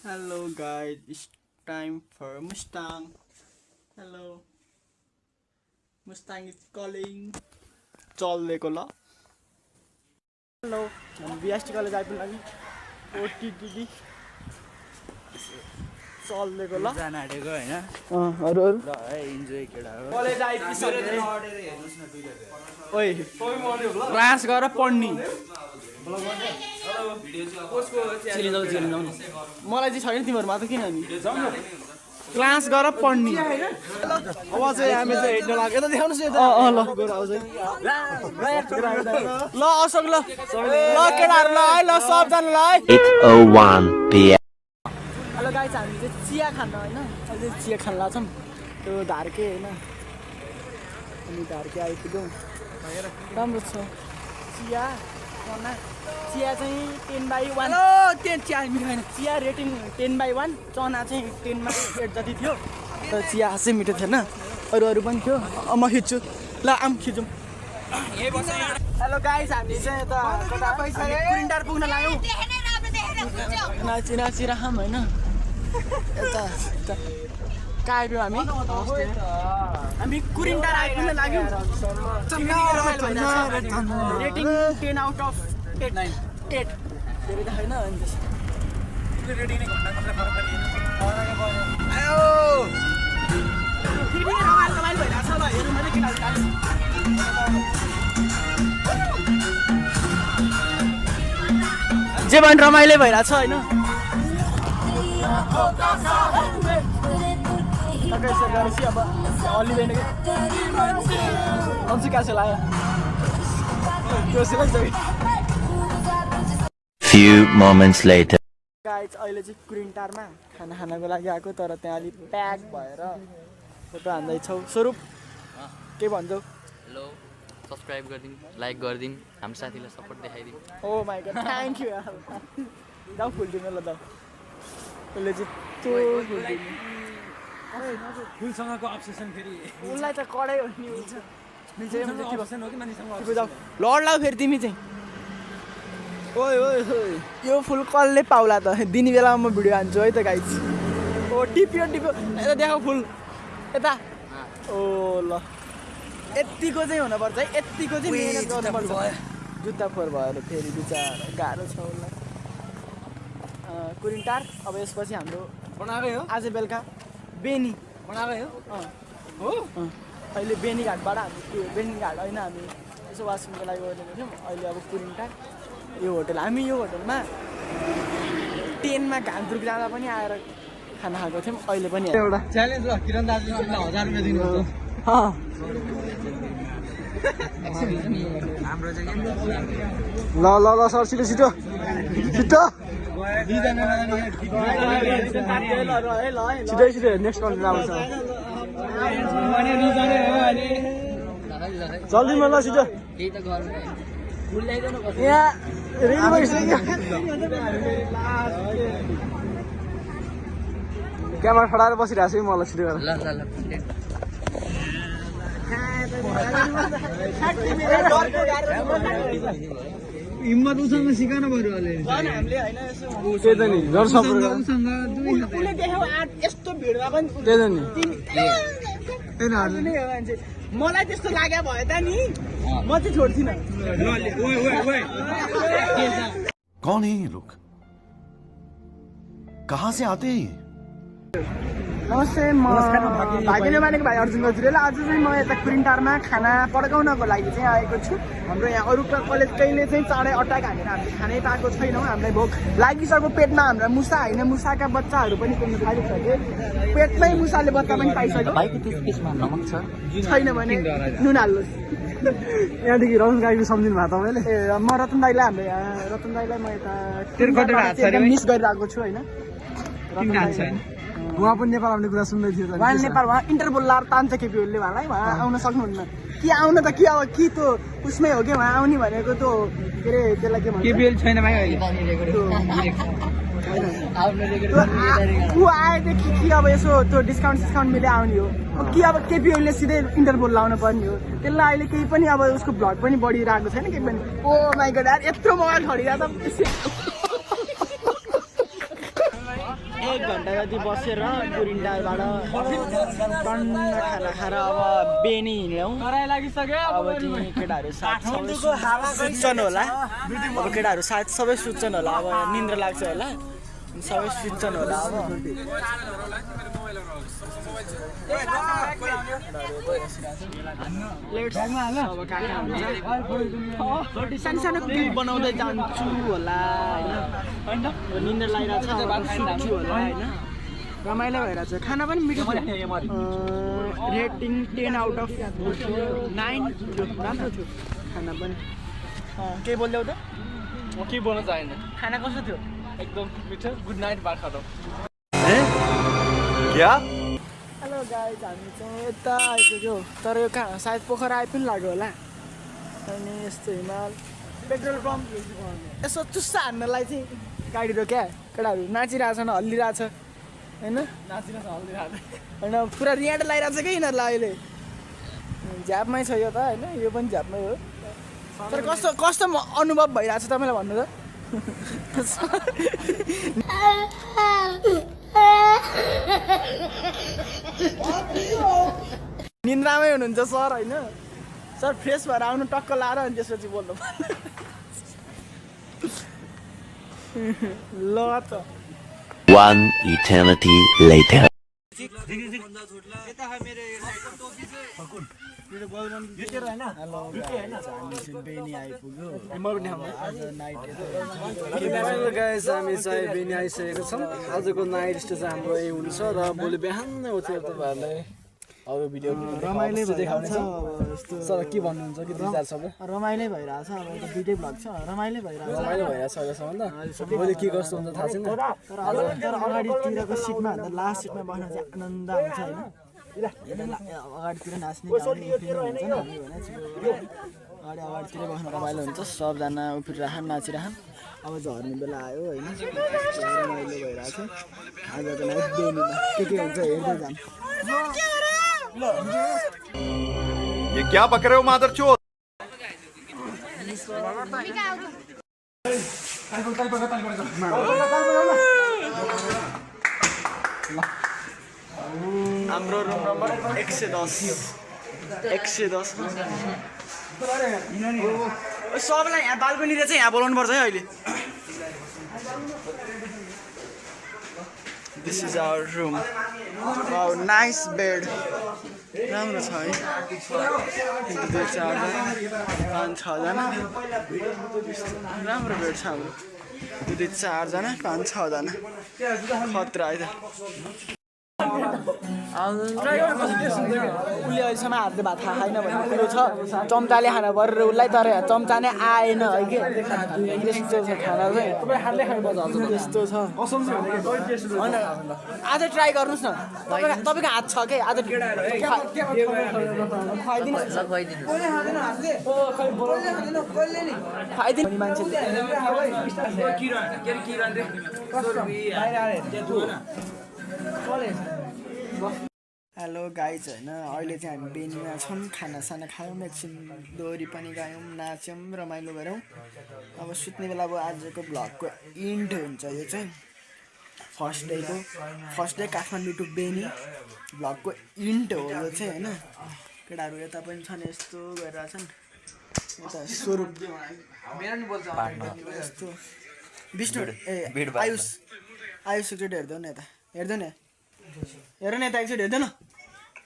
Hello guys, it's time for Mustang. Hello. Mustang is calling. चलेको ल. Hello. हामी BST college आइपुग्न लागि. ओटिटी चलेको ल. जान आँटेको हैन. अरु ल है इन्जोय केडा हो. कलेज आइपुग्यो. ओइ, क्लास गरेर पढ्नी. मलाई चाहिँ छैन तिमीहरूमा त किन नि क्लास गरेर पढ्ने अब चाहिँ हामी चाहिँ हेर्न लाग्यो यता देखाउनुहोस् यता ल अशोक ल केटाहरू ल है ल सबजनालाई 8:01 PM. हेलो गाइस हामी चाहिँ चिया खान होइन अहिले चिया खान लाग्छौँ त्यो धार्के होइन अनि धार्के आइपुग्यौँ राम्रो छ चिया चिया चाहिँ 10/1 चिया मिठो छैन चिया रेटिङ 10/1 चना चाहिँ 10मा 8 जति थियो तर चिया खासै मिठो थिएन अरू पनि थियो म खिच्छु ल आम खिचौँ हेलो गाइस हामी चाहिँ यता प्रिन्टर पुग्न लाग्यौँ नाचिराम होइन यता कहाँ आइपुग्यौँ हामी कुरिन्टार आइपुग्न लाग्यौँ रेटिङ 10 आउट अफ 8 धेरै त छैन अनि जे पनि रमाइलो भइरहेछ होइन अब अलिँदैन कि क्यासे लाग्यो त्यो Few moments later. गाइस अहिले चाहिँ कुरिन्टारमा खाना खानको लागि आएको तर त्यहाँ अलिक प्याक भएर फोटो हान्दैछौ स्वरूप के भन्छौ हेलो सब्सक्राइब गरिदिनु लाइक गरिदिनु हाम्रो साथीलाई सपोर्ट देखाइदिनु ओ माई गॉड थ्याङ्क यू जाऊ फुल्दिनु ल दाउ उसले चाहिँ त्यो फुल्दिनु फुलसँगको अब्सेसन फेरि उसलाई त कडै हो नि लड लाऊ फेरि तिमी चाहिँ ओइ ओइ ओइ यो फुल कसले पाउला त दिने बेलामा म भिडियो हान्छु है त गाइस ओ टिप्यो यता देखाऊ फुल यता ओ ल यतिको चाहिँ हुनुपर्छ है यतिको चाहिँ मेहनत गर्नुपर्छ जुत्ता फोहोर भएर फेरि बिचारा गाह्रो छ उसलाई कुरिन्टार अब यसपछि हाम्रो बनाएकै हो आज बेलुका बेनी बनाएकै हो अहिले बेनी घाटबाट हामी बेनी घाट होइन हामी यसो वासरुमको लागि गरेको थियौँ अहिले अब कुरिन्टार यो होटल हामी यो होटलमा 10मा घामपुर जाँदा पनि आएर खाना खाएको थियौँ अहिले पनि एउटा च्यालेन्ज ल किरण दाजुले 1000 रुपैयाँ दिनुहुन्छ हाम्रो चाहिँ ल सर छिटो छिटो नेक्स्ट कन्टेन्ट आउँछ जल्दीमा ल छिटो यहाँ रेडी भइसक्यो क्यामेरा खडाएर बसिरहेको छु मलाई छिटो गरेर हिम्मत उसँग सिकाउनु पर्यो अहिले त्यही त नि यस्तो भिडमा पनि त्यही त नि मलाई त्यस्तो लाग्यो भए त नि म चाहिँ छोड्दिनँ कौन है ये लोग कहाँ से आते हैं ये नमस्ते म भागिने मानेको भाइ अर्जुन गजुरेल आज चाहिँ म यता कुरिन्टारमा खाना पड्काउनको लागि चाहिँ आएको छु हाम्रो यहाँ अरू कलेज कहिले चाहिँ चाँडै अट्टाक हानेर हामीले खानै पाएको छैनौँ हामीलाई भोक लागिसक्यो पेटमा हाम्रा मुसा होइन मुसाका बच्चाहरू पनि कुद्नु थालिसक्यो पेटमै मुसाले बच्चा पनि पाइसक्यो छैन भने नुन हाल्नुहोस् यहाँदेखि रतन गाईको सम्झिनु भयो तपाईँले ए म रतन दाईलाई हाम्रो यहाँ रतन दाईलाई म यता मिस गरिरहेको छु होइन उहाँ पनि नेपाल आउने कुरा सुन्दै थियो उहाँ नेपाल उहाँ इन्टरपोल लाएर तान्छ केपी ओलीले उहाँलाई उहाँ आउन सक्नुहुन्न कि आउन त के अब कि त्यो उसमै हो कि उहाँ आउने भनेको त्यो के अरे त्यसलाई के भन्छ केपी ओली छैन भाइ अहिले ऊ आएदेखि कि अब यसो त्यो डिस्काउन्ट मिले आउने हो कि अब केपी ओलीले सिधै इन्टरपोल लाउनु पर्ने हो त्यसलाई अहिले केही पनि अब उसको भ्लग पनि बढिरहेको छैन केही पनि ओ माई गॉड यार यत्रो मोबाइल खडिरहेको छ 1 घन्टा जति बसेर गुरिन्डाबाट टन्न खाना खाएर अब बेनी हिँड्यौँ। अब ती केटाहरू साथ सबै सुत्छन् होला। अब केटाहरू साथ सबै सुत्छन् होला। अब निन्द्रा लाग्छ होला, सबै सुत्छन् होला। अब सानो सानो क्लिप बनाउँदै जान्छु होला होइन। निन्द्रा लागिरहेको छ, सुत्छु होला होइन। रमाइलो भइरहेको छ। खाना पनि मिठो थियो। रेटिङ 10 आउट अफ 9 राम्रो थियो खाना पनि। केही बोल्दै त म के बोल्न चाहन्न। खाना कस्तो थियो? एकदम मिठो। गुड नाइट बाखा त क्या? हेलो गाइज, हामी चाहिँ यता आइपुग्यो। तर यो कहाँ सायद पोखरा आइ पनि लाग्यो होला। अनि यस्तो हिमाल पेट्रोल पम्प यसो चुस्सा हान्नलाई चाहिँ गाडी रोक्या। केटाहरू नाचिरहेछन्, हल्लिरहेछ होइन। होइन पुरा रियाड लगाइरहेको छ कि यिनीहरूलाई अहिले। झ्यापमै छ यो त होइन, यो पनि झ्यापमै हो। तर कस्तो कस्तो अनुभव भइरहेको छ तपाईँलाई भन्नु त? निन्द्रामै हुनुहुन्छ सर होइन? सर फ्रेस भएर आउनु, टक्क लाएर अनि त्यसपछि बोल्नु ल त। 1 eternity later. बेनी आइपुग्यो। आज नाइट गाइस हामी चाहिँ बेनी आइसकेको छौँ। आजको नाइट स्टे चाहिँ हाम्रो यही हुन्छ र भोलि बिहान उठेर तपाईँहरूलाई अरू भिडियो रमाइलो देखाउनेछ। सर के भन्नुहुन्छ कि 2-4 शब्द? रमाइलो भइरहेछ। अब त दुइटै भ्लग छ, रमाइलो भइरहेछ। रमाइलो भइरहेछ अहिलेसम्म त। भोलि के कस्तो हुन्छ थाहा छैन। तर अगाडितिरको सिटमा भन्दा लास्ट सिटमा बस्न चाहिँ आनन्द आउँछ होइन। अगाडितिर नाच्ने गाउने उफ्रिने हुन्छ नि, अगाडितिर बस्न रमाइलो हुन्छ। सबजना उफ्रिरहन्, नाचिरहन्। अब झर्ने बेला आयो होइन। रमाइलो भइरहेछ आजको नाइट बेनीमा। के हुन्छ हेर्दै जाऊँ। ये क्या बक रहे हो मादरचोद? हाम्रो रुम नम्बर 110। 110 सबलाई यहाँ बाल्कनी चाहिँ यहाँ बोलाउनु पर्छ है अहिले। This is our room. Wow nice bed, राम्रो छ है। 2-4 जना 5-6 जना राम्रो बेड छ हाम्रो। 2-4 जना 5-6 जना खतरा है त। उसले अहिलेसम्म हातले भात खाएन भन्ने कुरो छ। चम्चाले खाना परेर उसलाई, तर चम्चा नै आएन है कि। त्यस्तो छ खाना चाहिँ, त्यस्तो छ होइन। आज ट्राई गर्नुहोस् न। तपाईँको हात छ कि आज खुवाइदिनु मान्छेले। हेलो गाइज होइन, अहिले चाहिँ हामी बेनीमा छौँ। खानासाना खायौँ, एकछिन दोहोरी पनि गायौँ, नाच्यौँ, रमाइलो गऱ्यौँ। अब सुत्ने बेला अब आजको भ्लगको इन्ड हुन्छ। यो चाहिँ first day Kathmandu to Beni भ्लगको इन्ड हो यो चाहिँ होइन। केटाहरू यता पनि छन्, यस्तो गरिरहेछन्। यता स्वरूप यस्तो विष्णु आयुष एकचोटि हेर्दै न यता, हेर्दै न हेर न यता एकचोटि हेर्दैन।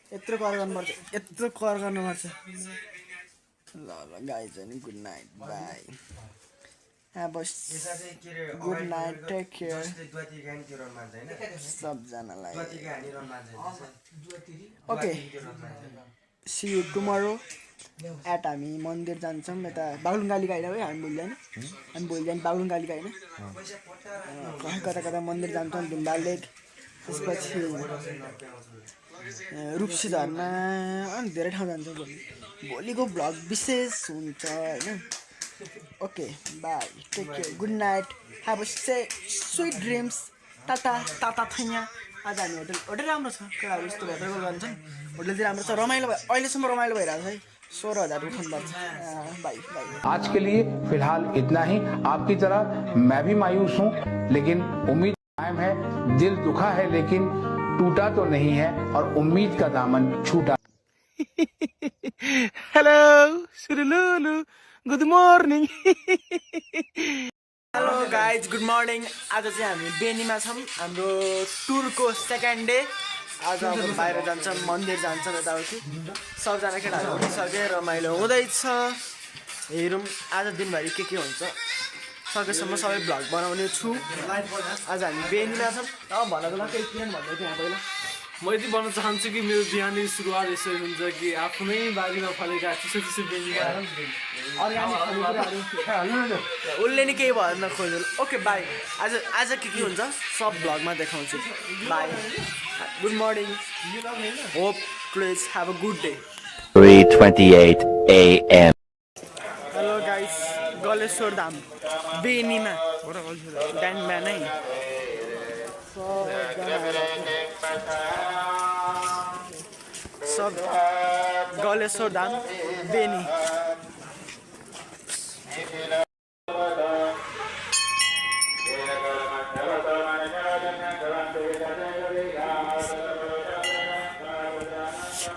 यत्रो कर गर्नुपर्छ, यत्रो कर गर्नुपर्छ। ल गाइज होइन, good night, bye. Good night, take care सबजनालाई। Okay, see you tomorrow at. हामी मन्दिर जान्छौँ यता बागलुङगाली गाइड है। हामी भोलि जाने बागलुङगाली गाइड कता कता मन्दिर जान्छौँ। ढुम्बा लेक, त्यसपछि रूपसी झरना अनि धेरै ठाउँ जान्छौँ। भोलिको भ्लग विशेष हुन्छ होइन। Okay bye, take care, good night, have a sweet dreams. टाटा टाटा थैया। आज हामी होटल राम्रो छ। केटाहरू यस्तो होटलको जान्छन्, होटल चाहिँ राम्रो छ, रमाइलो भयो। अहिलेसम्म रमाइलो भइरहेको छ है। 16,000 उठाउनुपर्छ। By by. आज के लिए फिलहाल इतना ही। आपकी तरह मैं भी मायूस हूँ, लेकिन उम्मीद कायम है, दिल दुखा है लेकिन टूटा तो नहीं है और उम्मीद का दामन छूटा। हेलो सुरुलुलु good morning hello guys good morning आज चाहिँ हामी बेनीमा छौँ हाम्रो टुरको सेकेन्ड डे आज अब बाहिर जान्छौँ मन्दिर जान्छौँ यताउति सबजना केटाहरू उठिसके रमाइलो हुँदैछ हेरौँ आज दिनभरि के हुन्छ सकेसम्म सबै भ्लग बनाउने छु आज हामी बेनीमा छौँ अब भनेको ल केही किन भन्दै थिएँ पहिला म यति भन्न चाहन्छु कि मेरो बिहानै सुरुवात यसरी हुन्छ कि आफ्नै बारीमा फलेका चिसो चिसो बेनीमा उसले नि केही भन्न खोज्यो ओके बाई आज के हुन्छ सब भ्लगमा देखाउँछु bye good morning hope please have a good day 3:28 a.m. Hello guys Galeshwar Dham बेनीमा बिहान बिहानै सब गलेश्वर धाम बेनी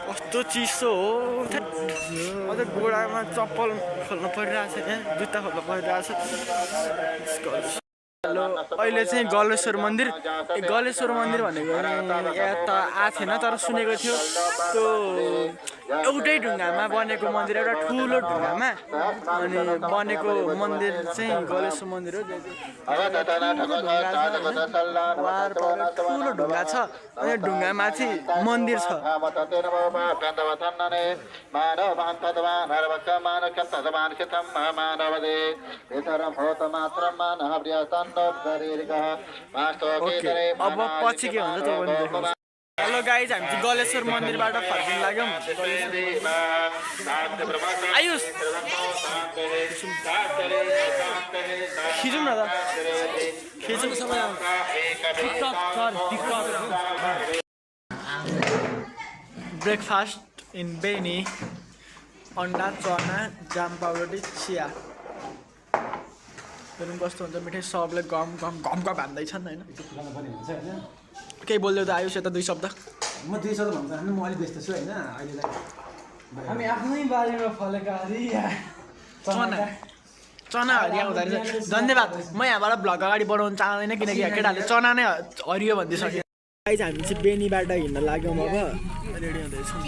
कस्तो चिसो हो अझ गोडामा चप्पल खोल्नु परिरहेछ त्यहाँ जुत्ता खोल्नु परिरहेछ हेलो अहिले चाहिँ गलेश्वर मन्दिर गलेश्वर मन्दिर भनेको यहाँ त आएको थिएन तर सुनेको थियो त्यो एउटै ढुङ्गामा बनेको मन्दिर एउटा ठुलो ढुङ्गामा अनि बनेको मन्दिर चाहिँ गलेश्वर मन्दिर हो ठुलो ढुङ्गा छ अनि ढुङ्गामाथि मन्दिर छ अब पछि के हुन्छ त्यो पनि देखाउँछु हेलो गाइज हामी चाहिँ गलेश्वर मन्दिरबाट फर्किन लाग्यौँ आयुष खिचौँ न त खिचौँ समय ब्रेकफास्ट इन बेनी अन्डा चना जाम पाउडर चिया हेरौँ कस्तो हुन्छ मिठाई सबले गम भान्दैछन् होइन केही बोल्दै त आयुष यता 2 शब्द म 2 शब्द भन्छु हामी म अलि व्यस्त छु होइन अहिले हामी आफ्नै बारीमा फलेका चना हरिया हुँदो रहेछ धन्यवाद म यहाँबाट भ्लग अगाडि बढाउनु चाहँदैन किनकि केटाहरूले चना नै हरियो भनिदिइसक्यो गाइज हामी चाहिँ बेनीबाट हिँड्न लाग्यौँ अब रेडी हुँदैछौँ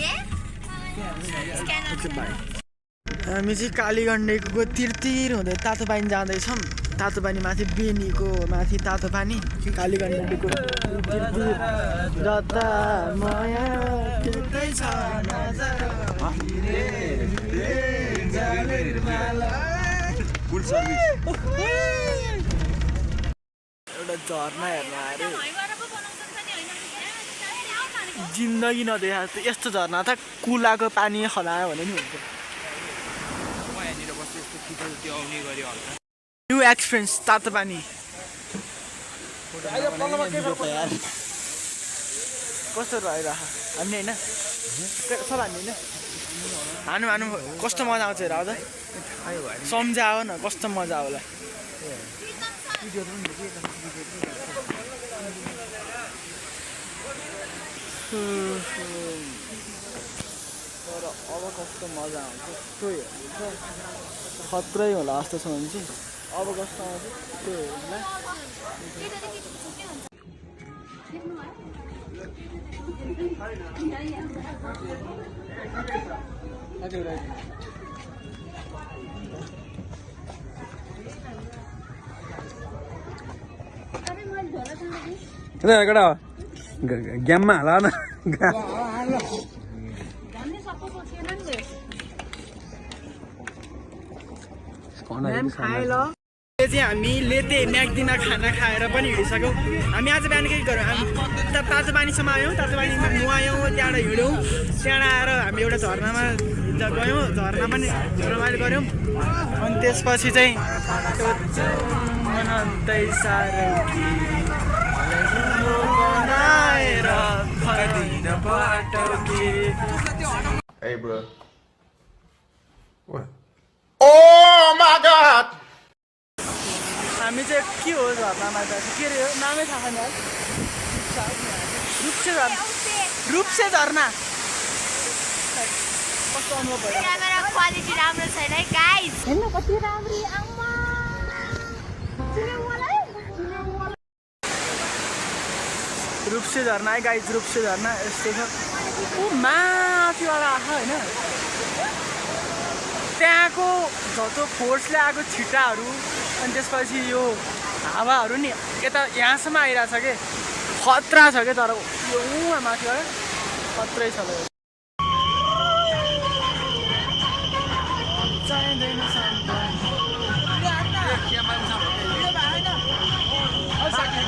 हामी चाहिँ कालीगण्डीको तिरतिर हुँदै तातो पानी जाँदैछौँ तातो पानी माथि बेनीको माथि तातो पानी कालीगण्डीको जता माया एउटा झर्ना हेर्न आएर जिन्दगी नदेखा यस्तो झर्ना त कुलाको पानी खलायो भने नि हुन्छ न्यू एक्सपिरियन्स तातो पानी कस्तो रहिरह हान्ने होइन सब हान्ने होइन हानु कस्तो मजा आउँछ हेर त सम्झाओ न कस्तो मजा आउला तर अब कस्तो मजा आउँछ त्यो खत्रै होला जस्तो छ भने चाहिँ अब कस्तो आउँछ त्यो हेर्नुलाई केटा ग्याममा हाला न चाहिँ हामी लेते म्याग्दिना खाना खाएर पनि हिँडिसक्यौँ हामी आज बिहान के गऱ्यौँ हामी तातो पानीसम्म आयौँ तातो पानीमा नुहायौँ त्यहाँबाट हिँड्यौँ त्यहाँबाट आएर हामी एउटा झर्नामा गयौँ झर्ना पनि रमाइलो गऱ्यौँ अनि त्यसपछि चाहिँ Hey, bro. What? Oh my God! हामी चाहिँ के हो झर्नामा त के रे नामै थाहा छैन यार रूपसे झर्ना रूपसे झर्ना कस्तो अनुभव भयो क्यामेरा क्वालिटी राम्रो छैन है गाइस हेर्न कति राम्रो आम्मा रूपसे झर्ना है गाइस रूपसे झर्ना यस्तो छ ऊ माथिबाट आएको होइन त्यहाँको झट्टो फोर्सले आएको छिटाहरू अनि त्यसपछि यो हावाहरू नि यता यहाँसम्म आइरहेछ कि खतरा छ क्या तर यो उहाँ माथिबाट खत्रै छ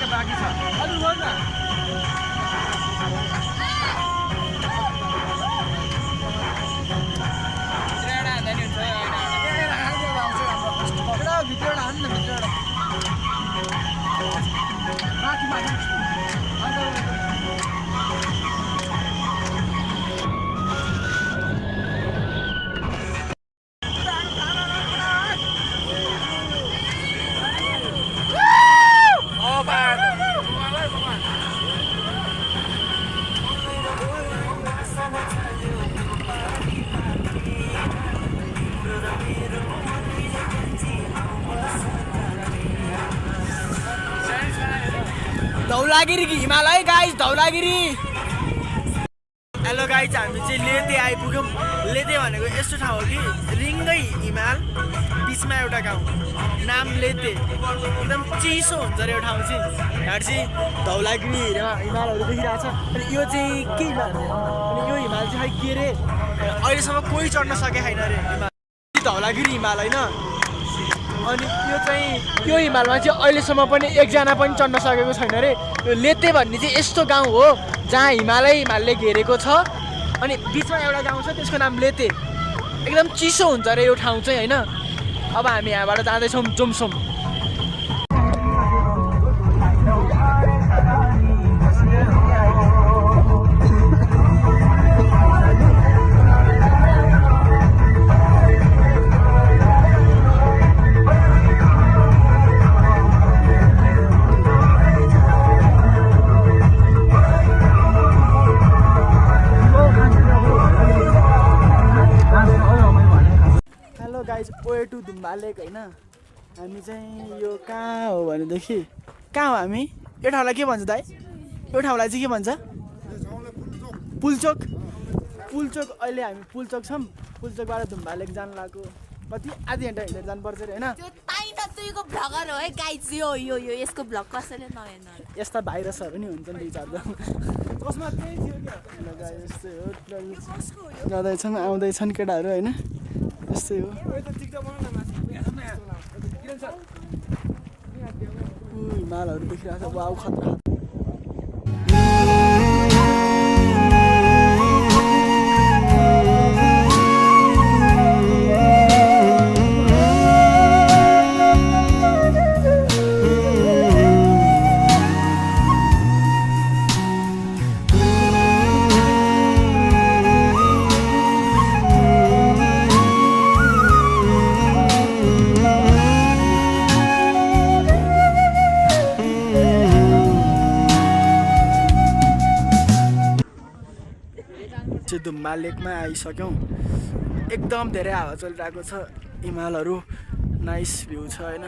बाँकी छ Dhaulagiri Himalaya guys Dhaulagiri hello guys हामी चाहिँ लेते आइपुग्यौँ लेते भनेको यस्तो ठाउँ हो कि रिङ्गै हिमाल बिचमा एउटा गाउँ नाम लेते एकदम चिसो हुन्छ अरे यो ठाउँ चाहिँ यहाँ चाहिँ धौलागिरी हिमालहरू देखिरहेको छ अनि यो चाहिँ के हिमाल अनि यो हिमाल चाहिँ खै के अरे अहिलेसम्म कोही चढ्न सकेको छैन अरे हिमाल धौलागिरी हिमाल होइन अनि यो हिमालमा चाहिँ अहिलेसम्म पनि एकजना पनि चढ्न सकेको छैन अरे यो लेते भन्ने चाहिँ यस्तो गाउँ हो जहाँ हिमालले घेरेको छ अनि बिचमा एउटा गाउँ छ त्यसको नाम लेते एकदम चिसो हुन्छ अरे यो ठाउँ चाहिँ होइन अब हामी यहाँबाट जाँदैछौँ जोमसोम वे टु धुम्बा लेक होइन हामी चाहिँ यो कहाँ हो भनेदेखि कहाँ हो हामी यो ठाउँलाई के भन्छ दाइ यो ठाउँलाई चाहिँ के भन्छ पुलचोक अहिले हामी पुलचोक छौँ पुलचोकबाट धुम्बा लेक जानु लाग्यो कति आधी घन्टा हिँडेर जानुपर्छ अरे होइन त्यो ताइना तुइको भ्लगर हो है गाइस यो यसको भ्लग कसैले नहेर्नु यस्ता भाइरसहरू नि हुन्छ नि चार्ज कसमा त्यही थियो क्या जाँदैछन् आउँदैछन् केटाहरू होइन यस्तै हो हिमालहरू देखिरहेको छ वाउ खतरा धुम्बा लेकमा आइसक्यौँ एकदम धेरै हावा चलिरहेको छ हिमालहरू नाइस भ्यू छ होइन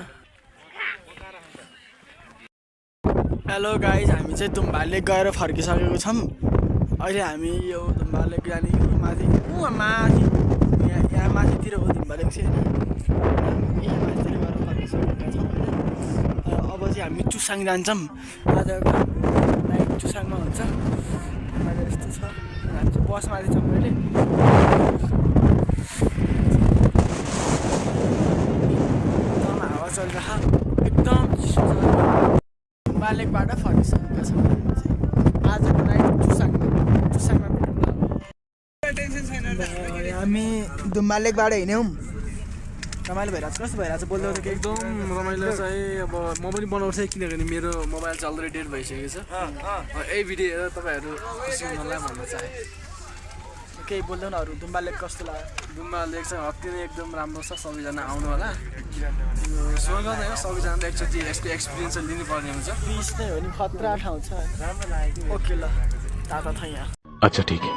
हेलो गाइज हामी चाहिँ धुम्बा लेक गएर फर्किसकेको छौँ अहिले हामी यो धुम्बा लेक जाने माथि यहाँ माथितिर हो धुम्बा लेक चाहिँ यहाँ माथितिर गएर फर्किसकेका छौँ होइन अब चाहिँ हामी चुसाङ जान्छौँ आजको नाइट चुसाङमा हुन्छ यस्तो छ हामी चाहिँ बसमा चाहिँ छौँ अहिले एकदम हावा चलिरहेको एकदम चिसो छ धुम्बा लेकबाट फर्किसकेका छौँ आजको नाइट चुसाङमा हामी धुम्बा लेकबाट हिँड्यौँ रमाइलो भइरहेको छ कस्तो भइरहेको छ बोल्दै थियो कि एकदम रमाइलो चाहिँ अब म पनि बनाउँछु किनभने मेरो मोबाइल चाहिँ अलरेडी डेट भइसकेको छ यही भिडियो हेरेर तपाईँहरू खुसी हुनलाई भन्न चाहे केही बोल्दैन अरू गुम्बा लेक कस्तो लाग्यो गुम्बा लेक चाहिँ अति नै एकदम राम्रो छ सबैजना आउनु होला स्वर्ग नै हो सबैजना एकचोटि यसको एक्सपिरियन्स चाहिँ लिनुपर्ने हुन्छ पिस नै हो नि खतरा ठाउँ छ राम्रो लाग्यो ओके ल ताता छ यहाँ अच्छा ठीक है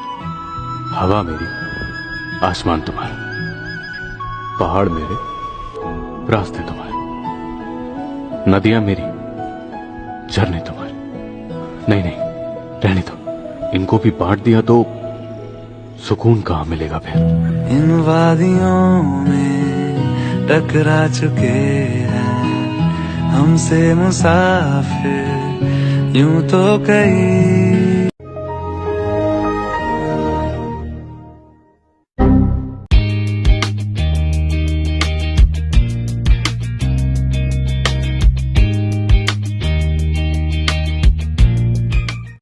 हवा मेरी आसमान तुम्हारा पहाड़ मेरे रास्ते तुम्हारे नदियां मेरी झरने तुम्हारे नहीं नहीं रहने दो इनको भी बांट दिया तो सुकून कहाँ मिलेगा फिर इन वादियों में टकरा चुके हैं हमसे मुसाफिर यूं तो कई